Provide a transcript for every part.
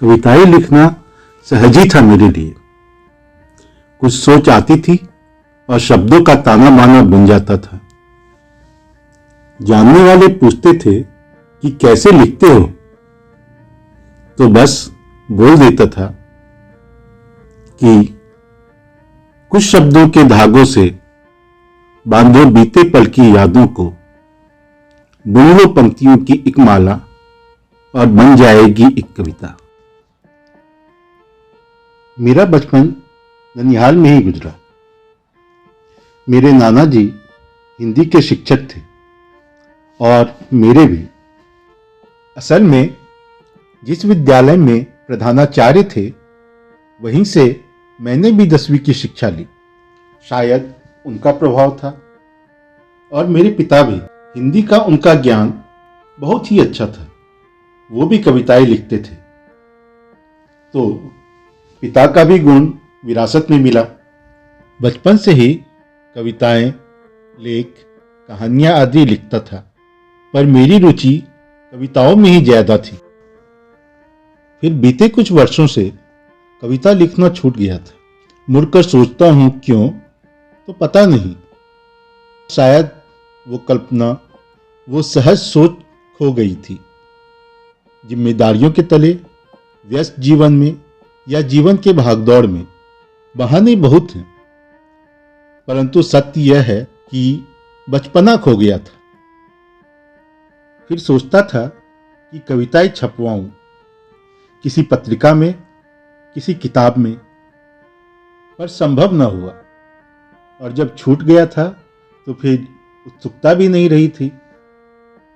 कविताएं लिखना सहज ही था मेरे लिए। कुछ सोच आती थी और शब्दों का ताना बाना बन जाता था। जानने वाले पूछते थे कि कैसे लिखते हो, तो बस बोल देता था कि कुछ शब्दों के धागों से बांधो बीते पल की यादों को, बुन लो पंक्तियों की एक माला और बन जाएगी एक कविता। मेरा बचपन ननिहाल में ही गुजरा। मेरे नाना जी हिंदी के शिक्षक थे और मेरे भी। असल में जिस विद्यालय में प्रधानाचार्य थे वहीं से मैंने भी 10वीं की शिक्षा ली। शायद उनका प्रभाव था। और मेरे पिता भी, हिंदी का उनका ज्ञान बहुत ही अच्छा था। वो भी कविताएं लिखते थे, तो पिता का भी गुण विरासत में मिला। बचपन से ही कविताएं, लेख, कहानियां आदि लिखता था, पर मेरी रुचि कविताओं में ही ज्यादा थी। फिर बीते कुछ वर्षों से कविता लिखना छूट गया था। मुड़कर सोचता हूं क्यों, तो पता नहीं। शायद वो कल्पना, वो सहज सोच खो गई थी। जिम्मेदारियों के तले, व्यस्त जीवन में या जीवन के भागदौड़ में बहाने बहुत हैं, परंतु सत्य यह है कि बचपना खो गया था। फिर सोचता था कि कविताएं छपवाऊं, किसी पत्रिका में, किसी किताब में, पर संभव न हुआ। और जब छूट गया था तो फिर उत्सुकता भी नहीं रही थी।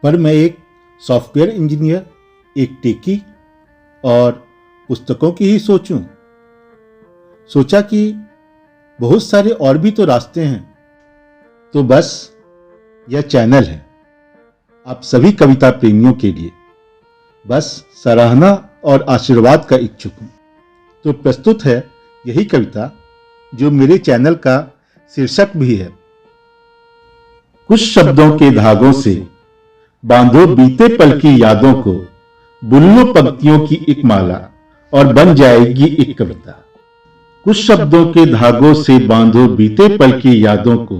पर मैं एक सॉफ्टवेयर इंजीनियर, एक टेकी और पुस्तकों की ही सोचूं। सोचा कि बहुत सारे और भी तो रास्ते हैं। तो बस यह चैनल है आप सभी कविता प्रेमियों के लिए। बस सराहना और आशीर्वाद का इच्छुक हूं। तो प्रस्तुत है यही कविता जो मेरे चैनल का शीर्षक भी है। कुछ शब्दों के धागों से बांधो बीते पल की यादों को, बुन लो पंक्तियों की एक माला और बन जाएगी एक कविता। कुछ शब्दों के धागों से बांधो बीते पल की यादों को,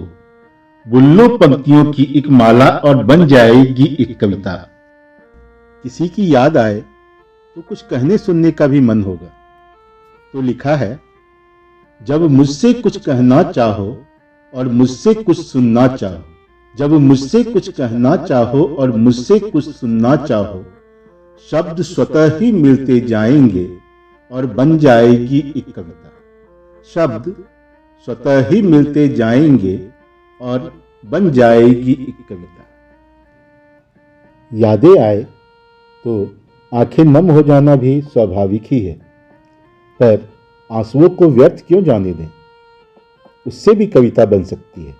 बुन लो पंक्तियों की एक माला और बन जाएगी एक कविता। किसी की याद आए तो कुछ कहने सुनने का भी मन होगा। तो लिखा है, जब मुझसे कुछ कहना चाहो और मुझसे कुछ सुनना चाहो, जब मुझसे कुछ कहना चाहो और मुझसे कुछ सुनना चाहो, शब्द स्वतः ही मिलते जाएंगे और बन जाएगी एक कविता। शब्द स्वतः ही मिलते जाएंगे और बन जाएगी एक कविता। यादें आए तो आंखें नम हो जाना भी स्वाभाविक ही है, पर आंसुओं को व्यर्थ क्यों जाने दें, उससे भी कविता बन सकती है।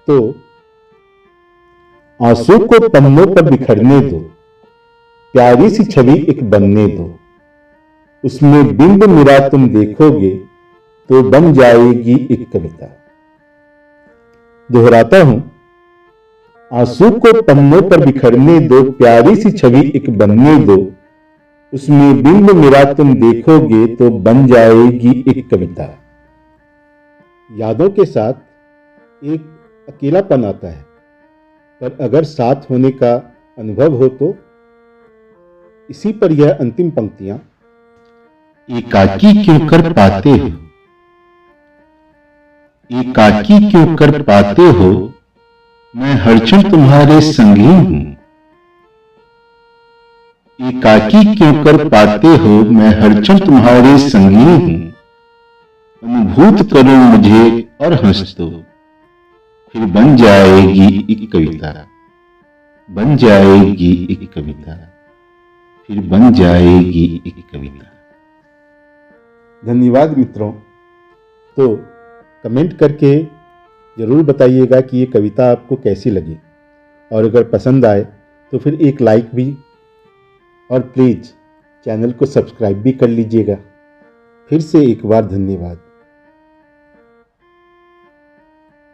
तो आंसू को पन्नों पर बिखरने दो, प्यारी सी छवि एक बनने दो, उसमें बिंब मेरा तुम देखोगे तो बन जाएगी एक कविता। दोहराता हूं, आंसू को पन्नों पर बिखरने दो, प्यारी सी छवि एक बनने दो, उसमें बिंब मेरा तुम देखोगे तो बन जाएगी एक कविता। यादों के साथ एक अकेलापन आता है, पर अगर साथ होने का अनुभव हो तो। इसी पर यह अंतिम पंक्तियां। एकाकी क्यों कर पाते हो, एकाकी क्यों कर पाते हो, मैं हर क्षण तुम्हारे संगी हूं। एकाकी क्यों कर पाते हो, मैं हर क्षण तुम्हारे संगी हूं। अनुभूत करो मुझे और हंस दो, फिर बन जाएगी एक कविता, बन जाएगी एक कविता, फिर बन जाएगी एक कविता। धन्यवाद मित्रों। तो कमेंट करके जरूर बताइएगा कि ये कविता आपको कैसी लगी, और अगर पसंद आए तो फिर एक लाइक भी, और प्लीज़ चैनल को सब्सक्राइब भी कर लीजिएगा। फिर से एक बार धन्यवाद।